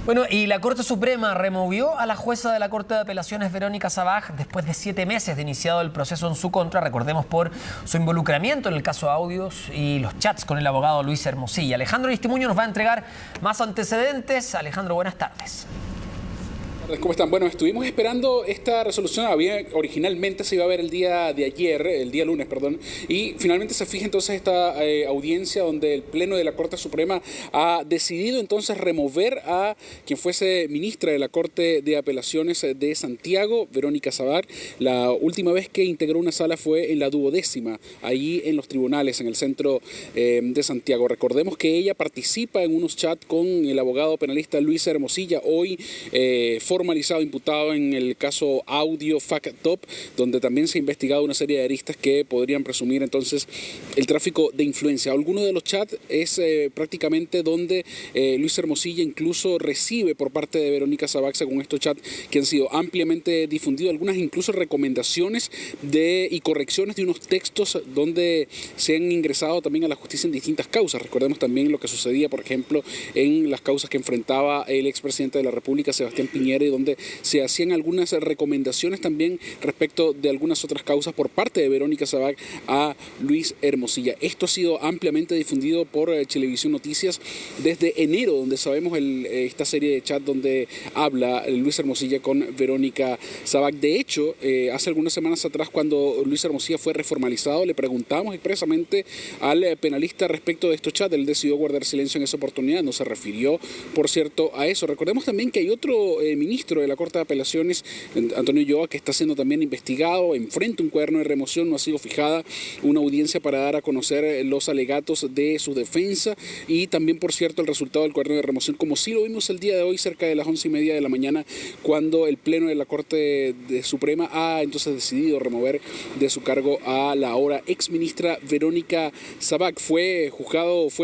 Bueno, y la Corte Suprema removió a la jueza de la Corte de Apelaciones, Verónica Sabag, después de 7 meses de iniciado el proceso en su contra, recordemos por su involucramiento en el caso Audios y los chats con el abogado Luis Hermosilla. Alejandro Aristimuño nos va a entregar más antecedentes. Alejandro, buenas tardes. ¿Cómo están? Bueno, estuvimos esperando esta resolución. Originalmente se iba a ver el día lunes, y finalmente se fija entonces esta audiencia donde el Pleno de la Corte Suprema ha decidido entonces remover a quien fuese ministra de la Corte de Apelaciones de Santiago, Verónica Sabag. La última vez que integró una sala fue en la 12ª, allí en los tribunales, en el centro de Santiago. Recordemos que ella participa en unos chats con el abogado penalista Luis Hermosilla, hoy formalizado, imputado en el caso Audio Fact Top, donde también se ha investigado una serie de aristas que podrían presumir entonces el tráfico de influencia. Alguno de los chats es prácticamente donde Luis Hermosilla incluso recibe por parte de Verónica Sabag, según estos chats que han sido ampliamente difundidos, algunas incluso recomendaciones y correcciones de unos textos donde se han ingresado también a la justicia en distintas causas. Recordemos también lo que sucedía, por ejemplo, en las causas que enfrentaba el expresidente de la República, Sebastián Piñera, y donde se hacían algunas recomendaciones también respecto de algunas otras causas por parte de Verónica Sabag a Luis Hermosilla. Esto ha sido ampliamente difundido por Televisión Noticias desde enero, donde sabemos esta serie de chat donde habla Luis Hermosilla con Verónica Sabag. De hecho, hace algunas semanas atrás, cuando Luis Hermosilla fue reformalizado, le preguntamos expresamente al penalista respecto de estos chats. Él decidió guardar silencio en esa oportunidad, no se refirió, por cierto, a eso. Recordemos también que hay otro ministro de la Corte de Apelaciones, Antonio Ulloa, que está siendo también investigado, enfrenta un cuaderno de remoción. No ha sido fijada una audiencia para dar a conocer los alegatos de su defensa y también, por cierto, el resultado del cuaderno de remoción, como sí lo vimos el día de hoy cerca de las 11:30 de la mañana, cuando el Pleno de la Corte Suprema ha entonces decidido remover de su cargo a la ahora exministra Verónica Sabag. Fue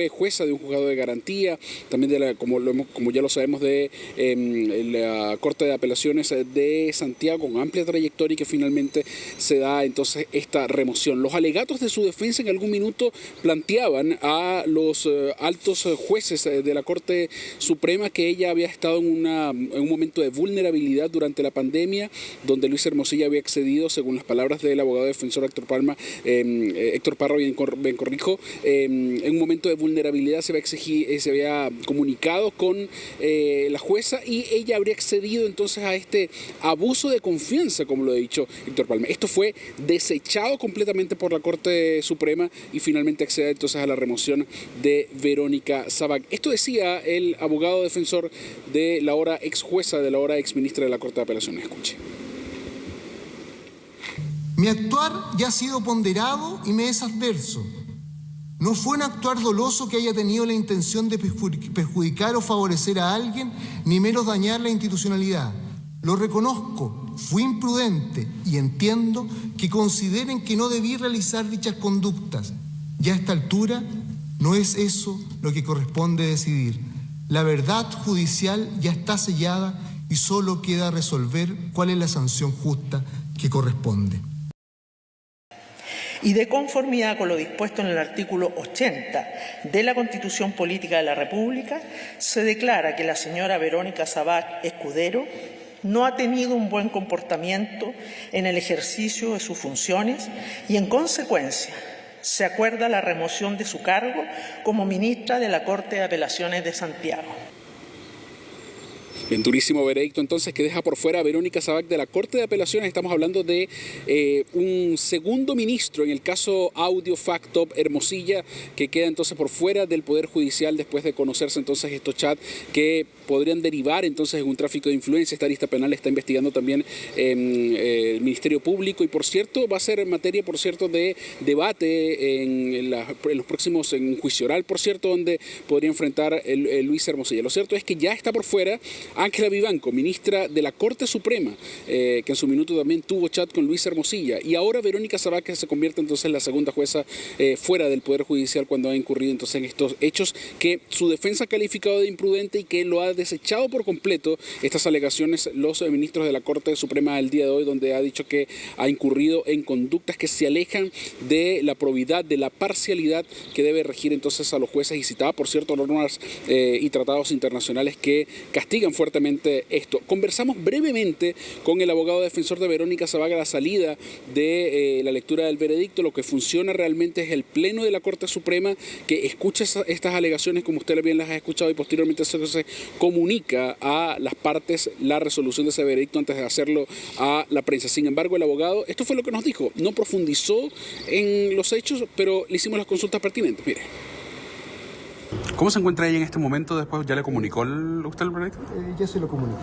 jueza de un juzgado de garantía, también como ya lo sabemos, de la Corte de Apelaciones de Santiago, con amplia trayectoria, y que finalmente se da entonces esta remoción. Los alegatos de su defensa en algún minuto planteaban a los altos jueces de la Corte Suprema que ella había estado en un momento de vulnerabilidad durante la pandemia, donde Luis Hermosilla había accedido, según las palabras del abogado defensor Héctor Parro Bencorrijo, en un momento de vulnerabilidad se había comunicado con la jueza y ella habría accedido entonces a este abuso de confianza, como lo ha dicho Héctor Palma. Esto fue desechado completamente por la Corte Suprema y finalmente accede entonces a la remoción de Verónica Sabag. Esto decía el abogado defensor de la ahora ex jueza, de la ahora ex ministra de la Corte de Apelaciones. Escuche. Mi actuar ya ha sido ponderado y me es adverso. No fue un actuar doloso que haya tenido la intención de perjudicar o favorecer a alguien, ni menos dañar la institucionalidad. Lo reconozco, fui imprudente y entiendo que consideren que no debí realizar dichas conductas. Ya a esta altura no es eso lo que corresponde decidir. La verdad judicial ya está sellada y solo queda resolver cuál es la sanción justa que corresponde. Y de conformidad con lo dispuesto en el artículo 80 de la Constitución Política de la República, se declara que la señora Verónica Sabag Escudero no ha tenido un buen comportamiento en el ejercicio de sus funciones y, en consecuencia, se acuerda la remoción de su cargo como ministra de la Corte de Apelaciones de Santiago. En durísimo veredicto entonces que deja por fuera a Verónica Sabag de la Corte de Apelaciones. Estamos hablando de un segundo ministro en el caso Audio Fact Top, Hermosilla, que queda entonces por fuera del Poder Judicial después de conocerse entonces estos chats que podrían derivar entonces en un tráfico de influencia. Esta arista penal está investigando también el Ministerio Público y, por cierto, va a ser materia, por cierto, de debate en los próximos, en un juicio oral, por cierto, donde podría enfrentar Luis Hermosilla. Lo cierto es que ya está por fuera. Ángela Vivanco, ministra de la Corte Suprema, que en su minuto también tuvo chat con Luis Hermosilla, y ahora Verónica Sabac, que se convierte entonces en la segunda jueza fuera del Poder Judicial cuando ha incurrido entonces en estos hechos que su defensa ha calificado de imprudente y que lo ha desechado por completo estas alegaciones los ministros de la Corte Suprema el día de hoy, donde ha dicho que ha incurrido en conductas que se alejan de la probidad, de la parcialidad que debe regir entonces a los jueces, y citaba por cierto normas y tratados internacionales que castigan fuertemente esto. Conversamos brevemente con el abogado defensor de Verónica Sabac a la salida de la lectura del veredicto. Lo que funciona realmente es el Pleno de la Corte Suprema, que escucha estas alegaciones como usted bien las ha escuchado, y posteriormente se comunica a las partes la resolución de ese veredicto antes de hacerlo a la prensa. Sin embargo, el abogado, esto fue lo que nos dijo, no profundizó en los hechos, pero le hicimos las consultas pertinentes. Mire. ¿Cómo se encuentra ella en este momento? ¿Después ya le comunicó usted el veredicto? Ya se lo comuniqué.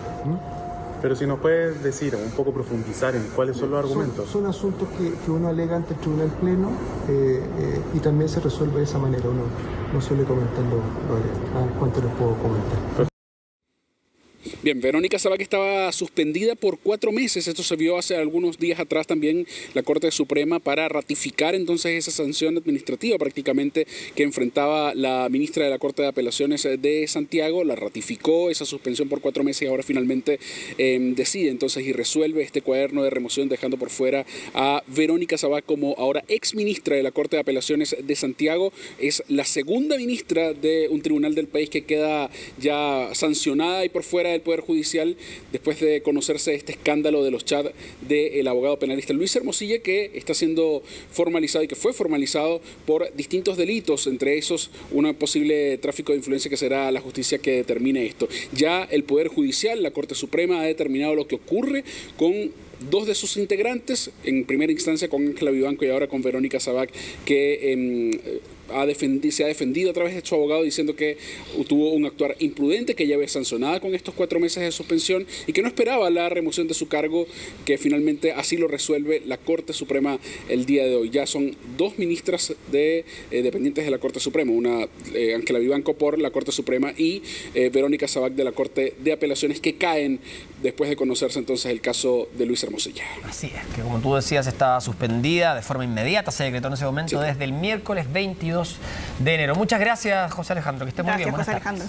Pero si nos puede decir, un poco profundizar en cuáles son los argumentos. Son asuntos que uno alega ante el Tribunal Pleno y también se resuelve de esa manera. Uno no suele comentarlo cuánto les puedo comentar. Bien, Verónica Sabac estaba suspendida por 4 meses. Esto se vio hace algunos días atrás también la Corte Suprema para ratificar entonces esa sanción administrativa prácticamente que enfrentaba la ministra de la Corte de Apelaciones de Santiago. La ratificó esa suspensión por 4 meses y ahora finalmente decide entonces y resuelve este cuaderno de remoción, dejando por fuera a Verónica Sabac como ahora ex ministra de la Corte de Apelaciones de Santiago. Es la segunda ministra de un tribunal del país que queda ya sancionada y por fuera del Poder Judicial después de conocerse este escándalo de los chats del abogado penalista Luis Hermosilla, que está siendo formalizado y que fue formalizado por distintos delitos, entre esos un posible tráfico de influencia, que será la justicia que determine esto. Ya el Poder Judicial, la Corte Suprema, ha determinado lo que ocurre con 2 de sus integrantes, en primera instancia con Ángela Vivanco y ahora con Verónica Sabac, que se ha defendido a través de su abogado diciendo que tuvo un actuar imprudente, que ya había sancionada con estos 4 meses de suspensión y que no esperaba la remoción de su cargo, que finalmente así lo resuelve la Corte Suprema el día de hoy. Ya son 2 ministras dependientes de la Corte Suprema, una Ángela Vivanco por la Corte Suprema y Verónica Sabac de la Corte de Apelaciones, que caen después de conocerse entonces el caso de Luis Hermosilla. Así es, que como tú decías estaba suspendida de forma inmediata, se decretó en ese momento desde el miércoles 22 de enero. Muchas gracias, José Alejandro, que esté muy bien. Gracias, José Alejandro.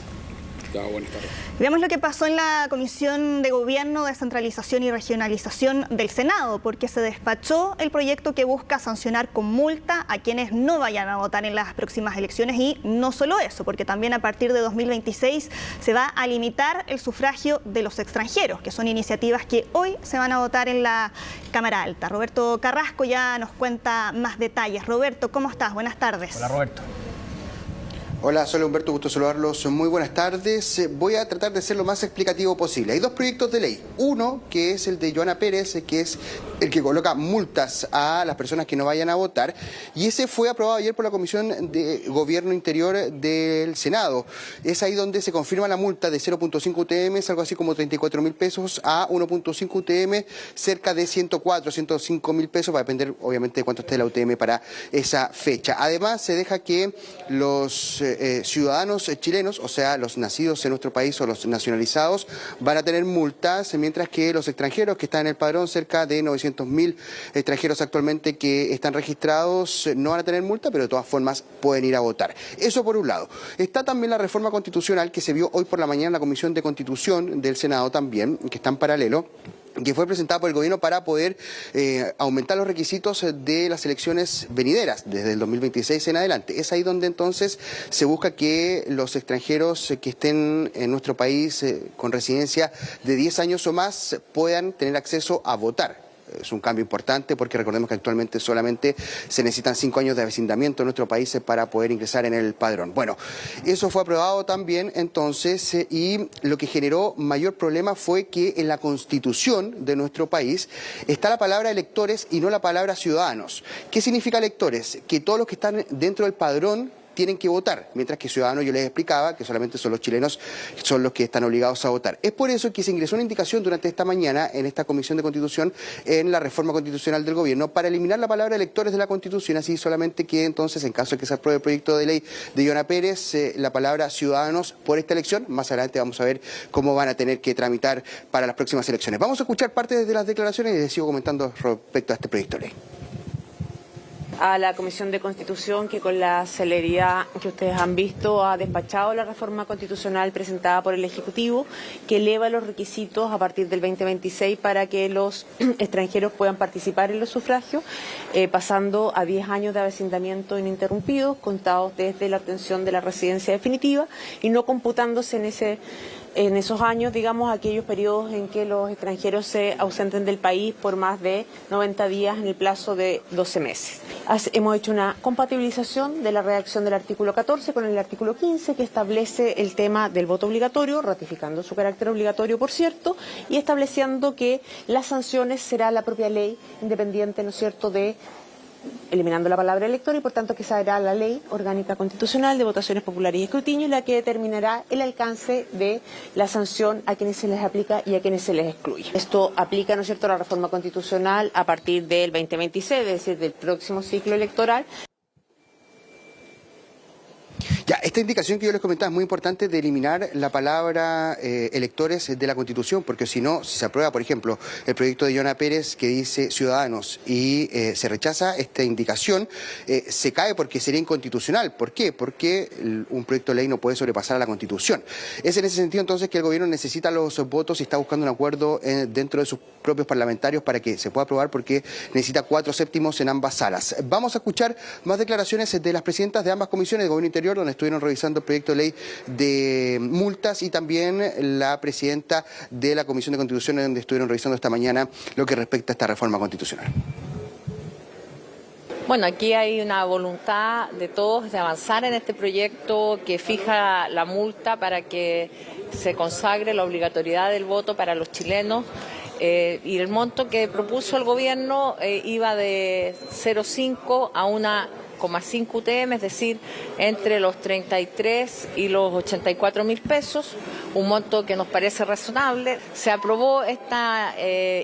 Buenas tardes. Veamos lo que pasó en la Comisión de Gobierno, Descentralización y Regionalización del Senado, porque se despachó el proyecto que busca sancionar con multa a quienes no vayan a votar en las próximas elecciones, y no solo eso, porque también a partir de 2026 se va a limitar el sufragio de los extranjeros, que son iniciativas que hoy se van a votar en la Cámara Alta. Roberto Carrasco ya nos cuenta más detalles. Roberto, ¿cómo estás? Buenas tardes. Hola, Roberto. Hola, soy Humberto, gusto saludarlos. Muy buenas tardes. Voy a tratar de ser lo más explicativo posible. Hay 2 proyectos de ley. Uno, que es el de Joana Pérez, que es el que coloca multas a las personas que no vayan a votar. Y ese fue aprobado ayer por la Comisión de Gobierno Interior del Senado. Es ahí donde se confirma la multa de 0.5 UTM, es algo así como 34.000 pesos, a 1.5 UTM, cerca de 104, 105.000 pesos, va a depender obviamente de cuánto esté la UTM para esa fecha. Además, se deja que los ciudadanos chilenos, o sea, los nacidos en nuestro país o los nacionalizados, van a tener multas, mientras que los extranjeros que están en el padrón, cerca de 900.000 extranjeros actualmente que están registrados, no van a tener multa, pero de todas formas pueden ir a votar. Eso por un lado. Está también la reforma constitucional que se vio hoy por la mañana en la Comisión de Constitución del Senado también, que está en paralelo, que fue presentada por el gobierno para poder aumentar los requisitos de las elecciones venideras desde el 2026 en adelante. Es ahí donde entonces se busca que los extranjeros que estén en nuestro país con residencia de 10 años o más puedan tener acceso a votar. Es un cambio importante porque recordemos que actualmente solamente se necesitan 5 años de avecindamiento en nuestro país para poder ingresar en el padrón. Bueno, eso fue aprobado también entonces y lo que generó mayor problema fue que en la Constitución de nuestro país está la palabra electores y no la palabra ciudadanos. ¿Qué significa electores? Que todos los que están dentro del padrón tienen que votar, mientras que ciudadanos, yo les explicaba que solamente son los chilenos son los que están obligados a votar. Es por eso que se ingresó una indicación durante esta mañana en esta Comisión de Constitución en la reforma constitucional del gobierno para eliminar la palabra electores de la Constitución, así solamente que entonces, en caso de que se apruebe el proyecto de ley de Joana Pérez, la palabra ciudadanos por esta elección. Más adelante vamos a ver cómo van a tener que tramitar para las próximas elecciones. Vamos a escuchar parte de las declaraciones y les sigo comentando respecto a este proyecto de ley. A la Comisión de Constitución, que con la celeridad que ustedes han visto ha despachado la reforma constitucional presentada por el Ejecutivo, que eleva los requisitos a partir del 2026 para que los extranjeros puedan participar en los sufragios, pasando a 10 años de avecindamiento ininterrumpidos, contados desde la obtención de la residencia definitiva y no computándose en esos años, digamos, aquellos periodos en que los extranjeros se ausenten del país por más de 90 días en el plazo de 12 meses. Hemos hecho una compatibilización de la redacción del artículo 14 con el artículo 15, que establece el tema del voto obligatorio, ratificando su carácter obligatorio, por cierto, y estableciendo que las sanciones será la propia ley independiente, ¿no es cierto?, de eliminando la palabra elector, y por tanto que será la Ley Orgánica Constitucional de Votaciones Populares y Escrutinio la que determinará el alcance de la sanción a quienes se les aplica y a quienes se les excluye. Esto aplica, ¿no es cierto?, la reforma constitucional a partir del 2026, es decir, del próximo ciclo electoral. Ya, esta indicación que yo les comentaba es muy importante, de eliminar la palabra electores de la Constitución, porque si no, si se aprueba, por ejemplo, el proyecto de Joana Pérez que dice ciudadanos y se rechaza esta indicación, se cae porque sería inconstitucional. ¿Por qué? Porque un proyecto de ley no puede sobrepasar a la Constitución. Es en ese sentido entonces que el gobierno necesita los votos y está buscando un acuerdo dentro de sus propios parlamentarios para que se pueda aprobar, porque necesita 4/7 en ambas salas. Vamos a escuchar más declaraciones de las presidentas de ambas comisiones de Gobierno Interior, donde estuvieron revisando el proyecto de ley de multas, y también la presidenta de la Comisión de Constitución, donde estuvieron revisando esta mañana lo que respecta a esta reforma constitucional. Bueno, aquí hay una voluntad de todos de avanzar en este proyecto que fija la multa para que se consagre la obligatoriedad del voto para los chilenos. Y el monto que propuso el gobierno iba de 0,5 a 1,5 UTM, es decir, entre los 33 y los 84 mil pesos, un monto que nos parece razonable. Se aprobó esta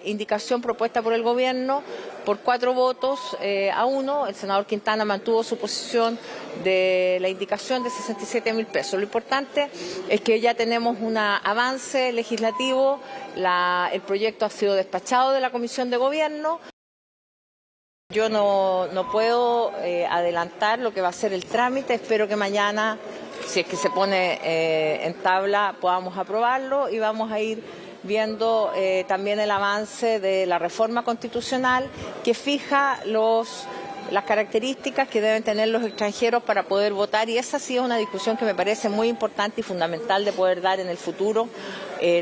indicación propuesta por el gobierno por 4 votos a 1. El senador Quintana mantuvo su posición de la indicación de 67 mil pesos. Lo importante es que ya tenemos un avance legislativo. El proyecto ha sido despachado de la Comisión de Gobierno. Yo no puedo adelantar lo que va a ser el trámite. Espero que mañana, si es que se pone en tabla, podamos aprobarlo, y vamos a ir viendo también el avance de la reforma constitucional que fija las características que deben tener los extranjeros para poder votar, y esa sí es una discusión que me parece muy importante y fundamental de poder dar en el futuro.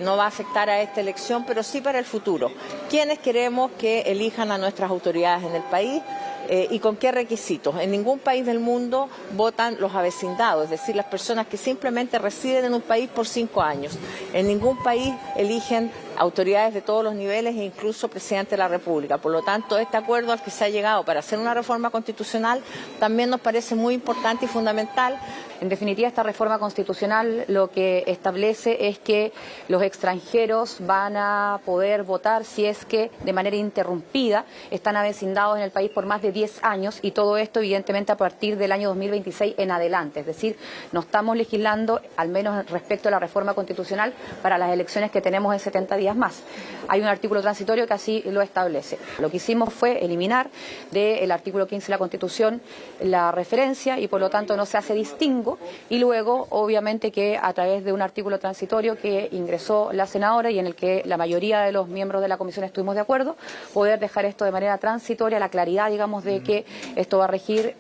No va a afectar a esta elección, pero sí para el futuro. ¿Quiénes queremos que elijan a nuestras autoridades en el país? ¿Y con qué requisitos? En ningún país del mundo votan los avecindados, es decir, las personas que simplemente residen en un país por 5 años. En ningún país eligen autoridades de todos los niveles e incluso presidente de la República. Por lo tanto, este acuerdo al que se ha llegado para hacer una reforma constitucional también nos parece muy importante y fundamental. En definitiva, esta reforma constitucional lo que establece es que los extranjeros van a poder votar si es que de manera interrumpida están avecindados en el país por más de 10 años, y todo esto evidentemente a partir del año 2026 en adelante. Es decir, no estamos legislando, al menos respecto a la reforma constitucional, para las elecciones que tenemos en 70 días más. Hay un artículo transitorio que así lo establece. Lo que hicimos fue eliminar del artículo 15 de la Constitución la referencia, y por lo tanto no se hace distingo, y luego obviamente que a través de un artículo transitorio que ingresó la senadora y en el que la mayoría de los miembros de la comisión estuvimos de acuerdo, poder dejar esto de manera transitoria, la claridad, digamos, de que esto va a regir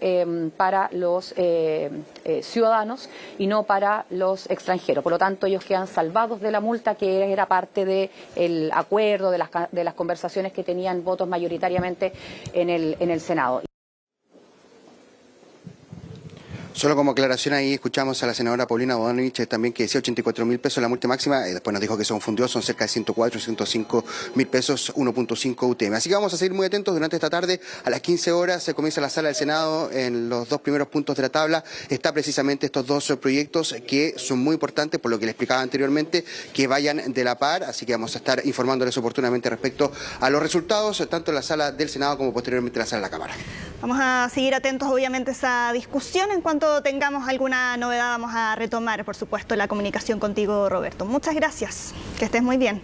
para los ciudadanos y no para los extranjeros. Por lo tanto, ellos quedan salvados de la multa, que era parte del acuerdo, de las conversaciones que tenían votos mayoritariamente en el Senado. Solo como aclaración ahí escuchamos a la senadora Paulina Bodanovich también que decía 84.000 pesos la multa máxima, después nos dijo que se confundió, son cerca de 104, 105.000 pesos, 1.5 UTM. Así que vamos a seguir muy atentos durante esta tarde. A las 15 horas se comienza la sala del Senado. En los dos primeros puntos de la tabla está precisamente estos dos proyectos que son muy importantes, por lo que le explicaba anteriormente, que vayan de la par. Así que vamos a estar informándoles oportunamente respecto a los resultados, tanto en la sala del Senado como posteriormente en la sala de la Cámara. Vamos a seguir atentos, obviamente, a esa discusión. En cuanto tengamos alguna novedad, vamos a retomar, por supuesto, la comunicación contigo, Roberto. Muchas gracias. Que estés muy bien.